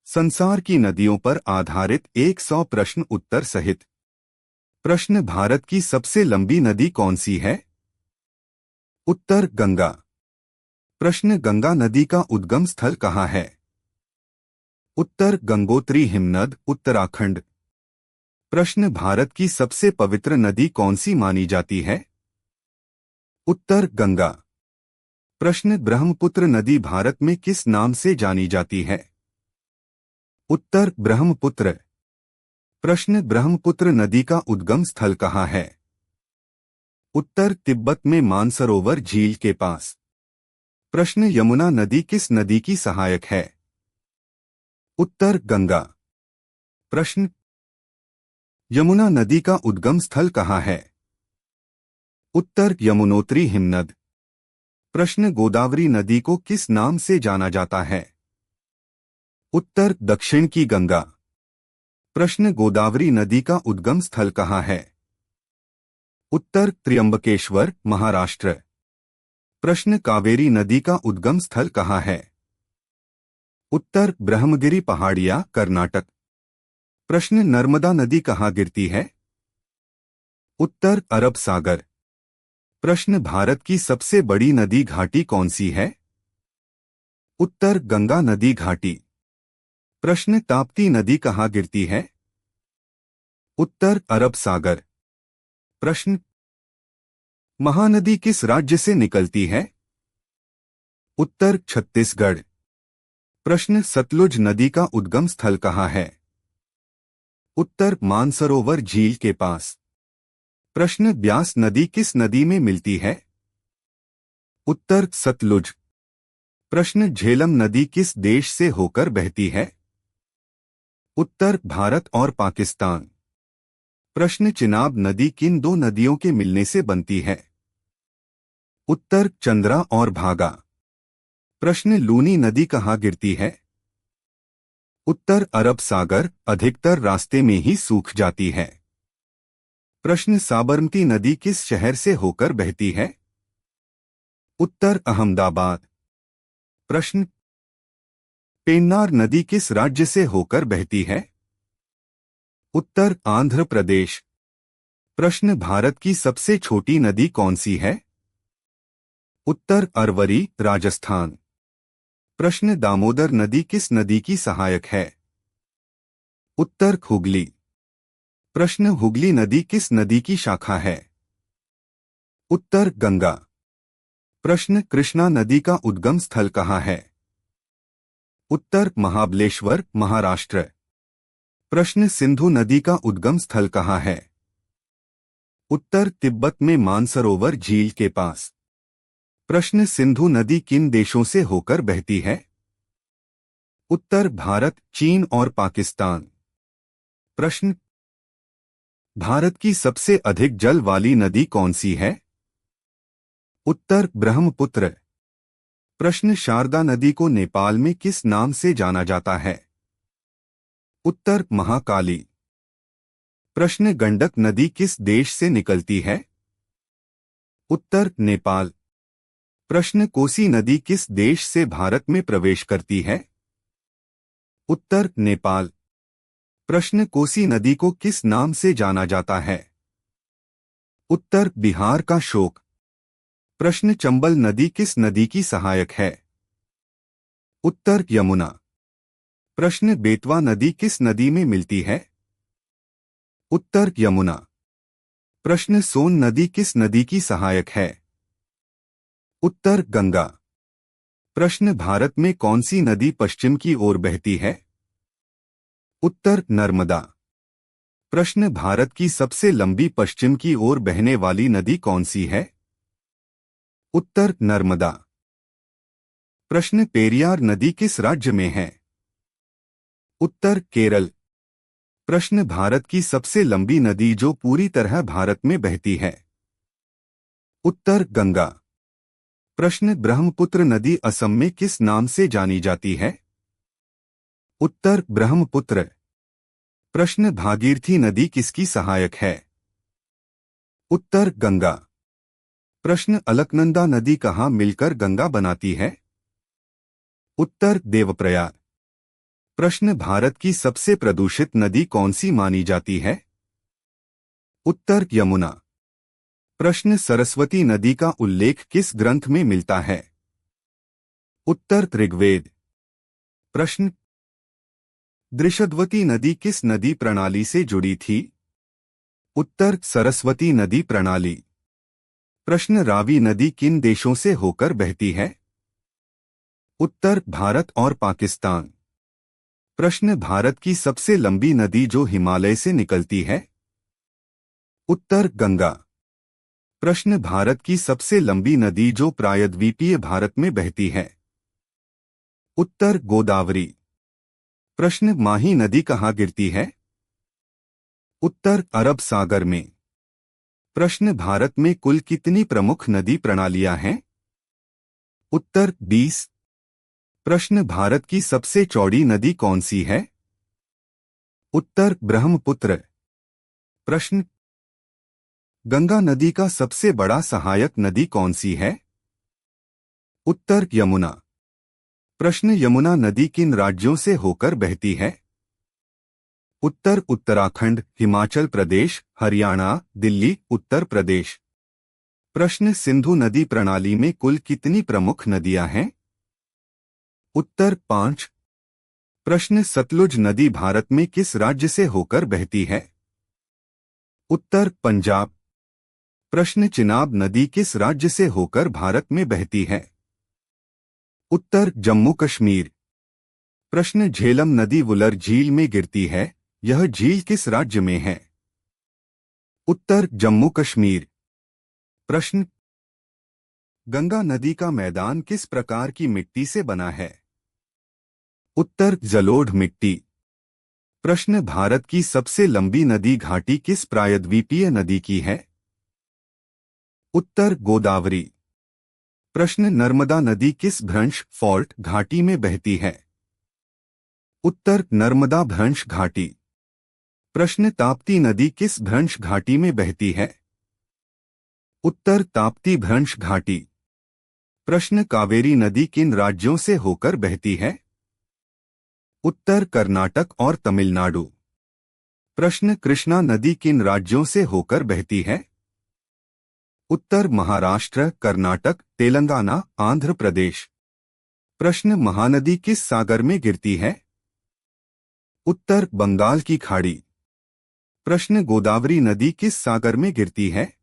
संसार की नदियों पर आधारित 100 प्रश्न उत्तर सहित। प्रश्न: भारत की सबसे लंबी नदी कौन सी है? उत्तर: गंगा। प्रश्न: गंगा नदी का उद्गम स्थल कहाँ है? उत्तर: गंगोत्री हिमनद, उत्तराखंड। प्रश्न: भारत की सबसे पवित्र नदी कौन सी मानी जाती है? उत्तर: गंगा। प्रश्न: ब्रह्मपुत्र नदी भारत में किस नाम से जानी जाती है? उत्तर: ब्रह्मपुत्र। प्रश्न: ब्रह्मपुत्र नदी का उद्गम स्थल कहाँ है? उत्तर: तिब्बत में मानसरोवर झील के पास। प्रश्न: यमुना नदी किस नदी की सहायक है? उत्तर: गंगा। प्रश्न: यमुना नदी का उद्गम स्थल कहाँ है? उत्तर: यमुनोत्री हिमनद। प्रश्न: गोदावरी नदी को किस नाम से जाना जाता है? उत्तर: दक्षिण की गंगा। प्रश्न: गोदावरी नदी का उद्गम स्थल कहाँ है? उत्तर: त्र्यंबकेश्वर, महाराष्ट्र। प्रश्न: कावेरी नदी का उद्गम स्थल कहाँ है? उत्तर: ब्रह्मगिरी पहाड़ियाँ, कर्नाटक। प्रश्न: नर्मदा नदी कहाँ गिरती है? उत्तर: अरब सागर। प्रश्न: भारत की सबसे बड़ी नदी घाटी कौन सी है? उत्तर: गंगा नदी घाटी। प्रश्न: ताप्ती नदी कहाँ गिरती है? उत्तर: अरब सागर। प्रश्न: महानदी किस राज्य से निकलती है? उत्तर: छत्तीसगढ़। प्रश्न: सतलुज नदी का उद्गम स्थल कहाँ है? उत्तर: मानसरोवर झील के पास। प्रश्न: ब्यास नदी किस नदी में मिलती है? उत्तर: सतलुज। प्रश्न: झेलम नदी किस देश से होकर बहती है? उत्तर: भारत और पाकिस्तान। प्रश्न: चिनाब नदी किन दो नदियों के मिलने से बनती है? उत्तर: चंद्रा और भागा। प्रश्न: लूनी नदी कहाँ गिरती है? उत्तर: अरब सागर, अधिकतर रास्ते में ही सूख जाती है। प्रश्न: साबरमती नदी किस शहर से होकर बहती है? उत्तर: अहमदाबाद। प्रश्न: पेन्नार नदी किस राज्य से होकर बहती है? उत्तर: आंध्र प्रदेश। प्रश्न: भारत की सबसे छोटी नदी कौन सी है? उत्तर: अरवरी, राजस्थान। प्रश्न: दामोदर नदी किस नदी की सहायक है? उत्तर: हुगली। प्रश्न: हुगली नदी किस नदी की शाखा है? उत्तर: गंगा। प्रश्न: कृष्णा नदी का उद्गम स्थल कहाँ है? उत्तर: महाबलेश्वर, महाराष्ट्र। प्रश्न: सिंधु नदी का उद्गम स्थल कहाँ है? उत्तर: तिब्बत में मानसरोवर झील के पास। प्रश्न: सिंधु नदी किन देशों से होकर बहती है? उत्तर: भारत, चीन और पाकिस्तान। प्रश्न: भारत की सबसे अधिक जल वाली नदी कौन सी है? उत्तर: ब्रह्मपुत्र। प्रश्न: शारदा नदी को नेपाल में किस नाम से जाना जाता है? उत्तर: महाकाली। प्रश्न: गंडक नदी किस देश से निकलती है? उत्तर: नेपाल। प्रश्न: कोसी नदी किस देश से भारत में प्रवेश करती है? उत्तर: नेपाल। प्रश्न: कोसी नदी को किस नाम से जाना जाता है? उत्तर: बिहार का शोक। प्रश्न: चंबल नदी किस नदी की सहायक है? उत्तर: यमुना। प्रश्न: बेतवा नदी किस नदी में मिलती है? उत्तर: यमुना। प्रश्न: सोन नदी किस नदी की सहायक है? उत्तर: गंगा। प्रश्न: भारत में कौन सी नदी पश्चिम की ओर बहती है? उत्तर: नर्मदा। प्रश्न: भारत की सबसे लंबी पश्चिम की ओर बहने वाली नदी कौन सी है? उत्तर: नर्मदा। प्रश्न: पेरियार नदी किस राज्य में है? उत्तर: केरल। प्रश्न: भारत की सबसे लंबी नदी जो पूरी तरह भारत में बहती है? उत्तर: गंगा। प्रश्न: ब्रह्मपुत्र नदी असम में किस नाम से जानी जाती है? उत्तर: ब्रह्मपुत्र। प्रश्न: भागीरथी नदी किसकी सहायक है? उत्तर: गंगा। प्रश्न: अलकनंदा नदी कहाँ मिलकर गंगा बनाती है? उत्तर: देवप्रयाग। प्रश्न भारत की सबसे प्रदूषित नदी कौन सी मानी जाती है? उत्तर यमुना। प्रश्न सरस्वती नदी का उल्लेख किस ग्रंथ में मिलता है? उत्तर ऋग्वेद। प्रश्न दृशद्वती नदी किस नदी प्रणाली से जुड़ी थी? उत्तर सरस्वती नदी प्रणाली। प्रश्न रावी नदी किन देशों से होकर बहती है? उत्तर भारत और पाकिस्तान। प्रश्न भारत की सबसे लंबी नदी जो हिमालय से निकलती है? उत्तर गंगा। प्रश्न भारत की सबसे लंबी नदी जो प्रायद्वीपीय भारत में बहती है? उत्तर गोदावरी। प्रश्न माही नदी कहाँ गिरती है? उत्तर अरब सागर में। प्रश्न भारत में कुल कितनी प्रमुख नदी प्रणालियां हैं? उत्तर 20। प्रश्न भारत की सबसे चौड़ी नदी कौन सी है? उत्तर ब्रह्मपुत्र। प्रश्न गंगा नदी का सबसे बड़ा सहायक नदी कौन सी है? उत्तर यमुना। प्रश्न यमुना नदी किन राज्यों से होकर बहती है? उत्तर उत्तराखंड, हिमाचल प्रदेश, हरियाणा, दिल्ली, उत्तर प्रदेश। प्रश्न सिंधु नदी प्रणाली में कुल कितनी प्रमुख नदियां हैं? उत्तर 5। प्रश्न सतलुज नदी भारत में किस राज्य से होकर बहती है? उत्तर पंजाब। प्रश्न चिनाब नदी किस राज्य से होकर भारत में बहती है? उत्तर जम्मू कश्मीर। प्रश्न झेलम नदी वुलर झील में गिरती है, यह झील किस राज्य में है? उत्तर जम्मू कश्मीर। प्रश्न गंगा नदी का मैदान किस प्रकार की मिट्टी से बना है? उत्तर जलोढ़ मिट्टी। प्रश्न भारत की सबसे लंबी नदी घाटी किस प्रायद्वीपीय नदी की है? उत्तर गोदावरी। प्रश्न नर्मदा नदी किस भ्रंश फॉल्ट घाटी में बहती है? उत्तर नर्मदा भ्रंश घाटी। प्रश्न ताप्ती नदी किस भ्रंश घाटी में बहती है? उत्तर ताप्ती भ्रंश घाटी। प्रश्न कावेरी नदी किन राज्यों से होकर बहती है? उत्तर कर्नाटक और तमिलनाडु। प्रश्न कृष्णा नदी किन राज्यों से होकर बहती है? उत्तर महाराष्ट्र, कर्नाटक, तेलंगाना, आंध्र प्रदेश। प्रश्न महानदी किस सागर में गिरती है? उत्तर बंगाल की खाड़ी। प्रश्न गोदावरी नदी किस सागर में गिरती है?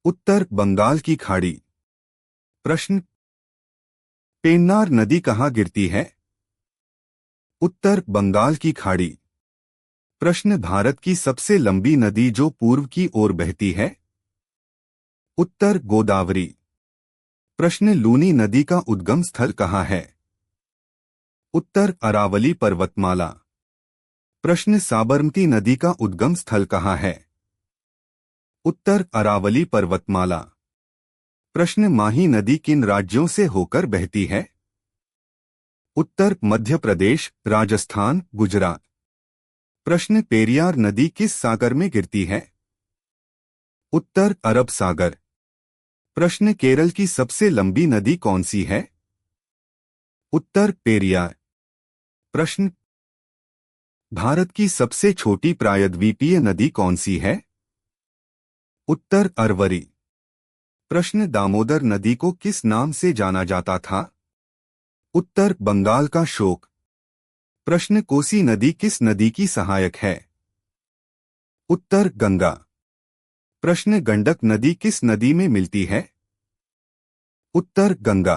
उत्तर बंगाल की खाड़ी। प्रश्न पेन्नार नदी कहाँ गिरती है? उत्तर बंगाल की खाड़ी। प्रश्न भारत की सबसे लंबी नदी जो पूर्व की ओर बहती है? उत्तर गोदावरी। प्रश्न लूनी नदी का उद्गम स्थल कहाँ है? उत्तर अरावली पर्वतमाला। प्रश्न साबरमती नदी का उद्गम स्थल कहाँ है? उत्तर अरावली पर्वतमाला। प्रश्न माही नदी किन राज्यों से होकर बहती है? उत्तर मध्य प्रदेश, राजस्थान, गुजरात। प्रश्न पेरियार नदी किस सागर में गिरती है? उत्तर अरब सागर। प्रश्न केरल की सबसे लंबी नदी कौन सी है? उत्तर पेरियार। प्रश्न भारत की सबसे छोटी प्रायद्वीपीय नदी कौन सी है? उत्तर अरवरी। प्रश्न दामोदर नदी को किस नाम से जाना जाता था? उत्तर बंगाल का शोक। प्रश्न कोसी नदी किस नदी की सहायक है? उत्तर गंगा। प्रश्न गंडक नदी किस नदी में मिलती है? उत्तर गंगा।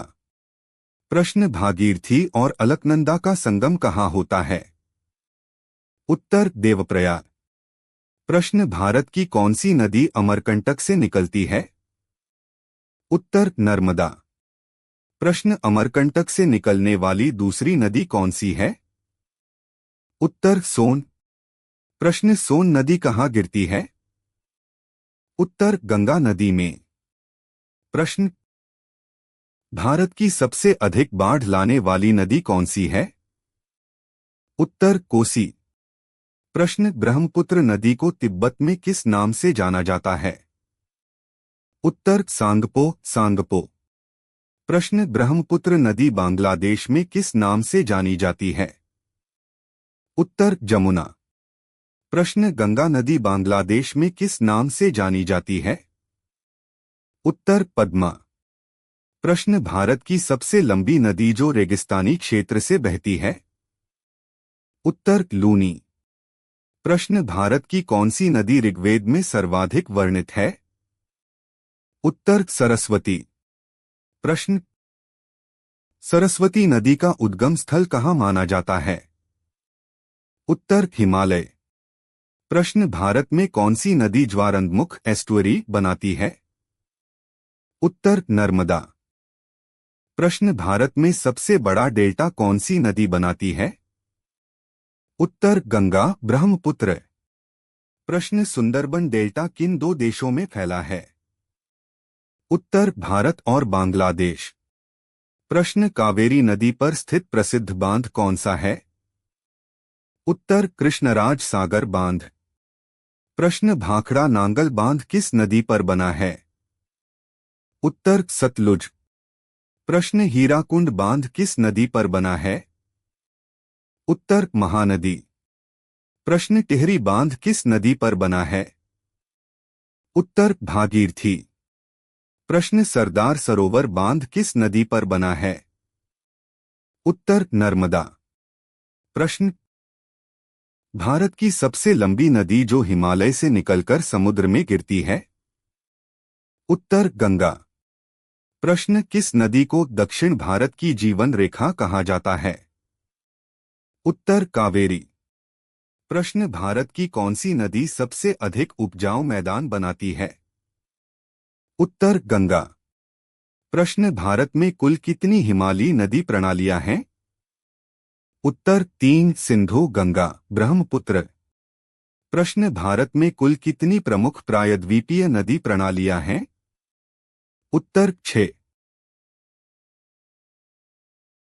प्रश्न भागीरथी और अलकनंदा का संगम कहाँ होता है? उत्तर देवप्रयाग। प्रश्न भारत की कौन सी नदी अमरकंटक से निकलती है? उत्तर नर्मदा। प्रश्न अमरकंटक से निकलने वाली दूसरी नदी कौन सी है? उत्तर सोन। प्रश्न सोन नदी कहाँ गिरती है? उत्तर गंगा नदी में। प्रश्न भारत की सबसे अधिक बाढ़ लाने वाली नदी कौन सी है? उत्तर कोसी। प्रश्न ब्रह्मपुत्र नदी को तिब्बत में किस नाम से जाना जाता है? उत्तर सांगपो, सांगपो। प्रश्न ब्रह्मपुत्र नदी बांग्लादेश में किस नाम से जानी जाती है? उत्तर जमुना। प्रश्न गंगा नदी बांग्लादेश में किस नाम से जानी जाती है? उत्तर पद्मा। प्रश्न भारत की सबसे लंबी नदी जो रेगिस्तानी क्षेत्र से बहती है? उत्तर लूनी। प्रश्न भारत की कौन सी नदी ऋग्वेद में सर्वाधिक वर्णित है? उत्तर सरस्वती। प्रश्न सरस्वती नदी का उद्गम स्थल कहाँ माना जाता है? उत्तर हिमालय। प्रश्न भारत में कौन सी नदी ज्वारंदमुख एस्टुअरी बनाती है? उत्तर नर्मदा। प्रश्न भारत में सबसे बड़ा डेल्टा कौन सी नदी बनाती है? उत्तर गंगा ब्रह्मपुत्र। प्रश्न सुंदरबन डेल्टा किन दो देशों में फैला है? उत्तर भारत और बांग्लादेश। प्रश्न कावेरी नदी पर स्थित प्रसिद्ध बांध कौन सा है? उत्तर कृष्णराज सागर बांध। प्रश्न भाखड़ा नांगल बांध किस नदी पर बना है? उत्तर सतलुज। प्रश्न हीराकुंड बांध किस नदी पर बना है? उत्तर महानदी। प्रश्न टिहरी बांध किस नदी पर बना है? उत्तर भागीरथी। प्रश्न सरदार सरोवर बांध किस नदी पर बना है? उत्तर नर्मदा। प्रश्न भारत की सबसे लंबी नदी जो हिमालय से निकलकर समुद्र में गिरती है? उत्तर गंगा। प्रश्न किस नदी को दक्षिण भारत की जीवन रेखा कहा जाता है? उत्तर कावेरी। प्रश्न भारत की कौन सी नदी सबसे अधिक उपजाऊ मैदान बनाती है? उत्तर गंगा। प्रश्न भारत में कुल कितनी हिमालयी नदी प्रणालियां हैं? उत्तर 3 सिंधु गंगा ब्रह्मपुत्र। प्रश्न भारत में कुल कितनी प्रमुख प्रायद्वीपीय नदी प्रणालियां हैं? उत्तर 6।